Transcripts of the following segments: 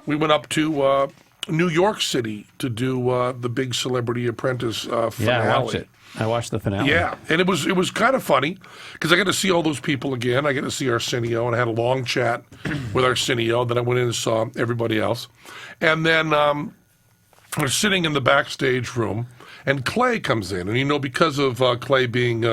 we went up to New York City to do the big Celebrity Apprentice finale. Yeah, I watched it. I watched the finale. Yeah, and it was kind of funny because I got to see all those people again. I got to see Arsenio, and I had a long chat with Arsenio. Then I went in and saw everybody else. And then we're sitting in the backstage room, and Clay comes in. And, because of Clay being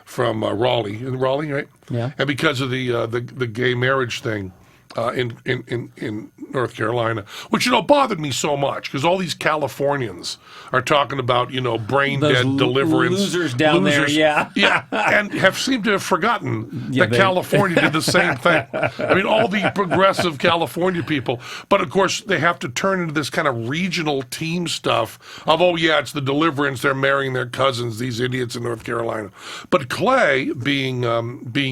from Raleigh, right? Yeah. And because of the gay marriage thing in North Carolina, which, bothered me so much because all these Californians are talking about, brain Those dead deliverance. Losers down there, yeah. Yeah, and have seemed to have forgotten that California did the same thing. I mean, all the progressive California people. But, of course, they have to turn into this kind of regional team stuff of, it's the deliverance, they're marrying their cousins, these idiots in North Carolina. But Clay, being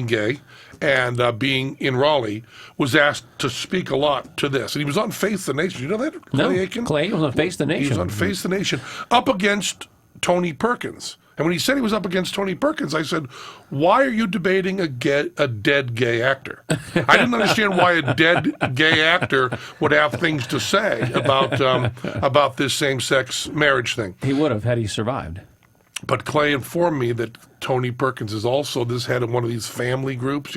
gay, and being in Raleigh, was asked to speak a lot to this. And he was on Face the Nation. You know that, Clay Aiken? Clay was on Face the Nation. He was on Face the Nation, up against Tony Perkins. And when he said he was up against Tony Perkins, I said, why are you debating a dead gay actor? I didn't understand why a dead gay actor would have things to say about this same-sex marriage thing. He would have had he survived. But Clay informed me that Tony Perkins is also this head of one of these family groups,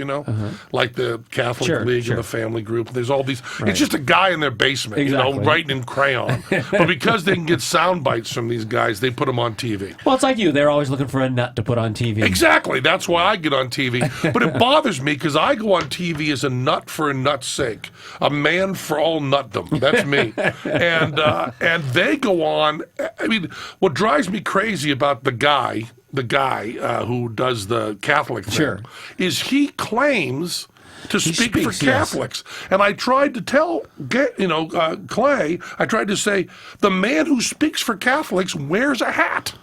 like the Catholic League and the family group. There's all these. Right. It's just a guy in their basement, writing in crayon. But because they can get sound bites from these guys, they put them on TV. Well, it's like you. They're always looking for a nut to put on TV. Exactly. That's why I get on TV. But it bothers me because I go on TV as a nut for a nut's sake, a man for all nutdom. That's me. And they go on. I mean, what drives me crazy about the guy who does the Catholic thing is he claims to speak for Catholics. Yes. And I tried to tell, Clay, I tried to say, the man who speaks for Catholics wears a hat.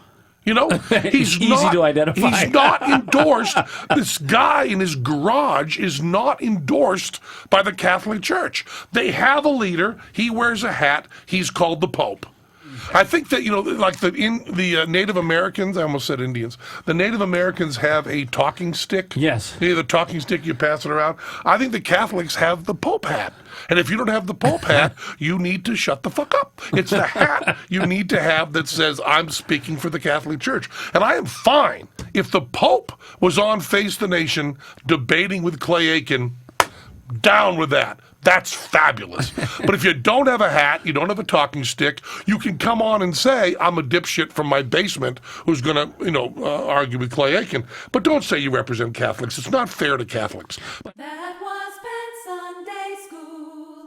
He's easy to identify. He's not endorsed. This guy in his garage is not endorsed by the Catholic Church. They have a leader. He wears a hat. He's called the Pope. I think that, like the Native Americans, I almost said Indians, the Native Americans have a talking stick. Yes. The talking stick, you pass it around. I think the Catholics have the Pope hat. And if you don't have the Pope hat, you need to shut the fuck up. It's the hat you need to have that says, I'm speaking for the Catholic Church. And I am fine if the Pope was on Face the Nation debating with Clay Aiken, down with that. That's fabulous. But if you don't have a hat, you don't have a talking stick, you can come on and say, I'm a dipshit from my basement who's going to, argue with Clay Aiken. But don't say you represent Catholics. It's not fair to Catholics.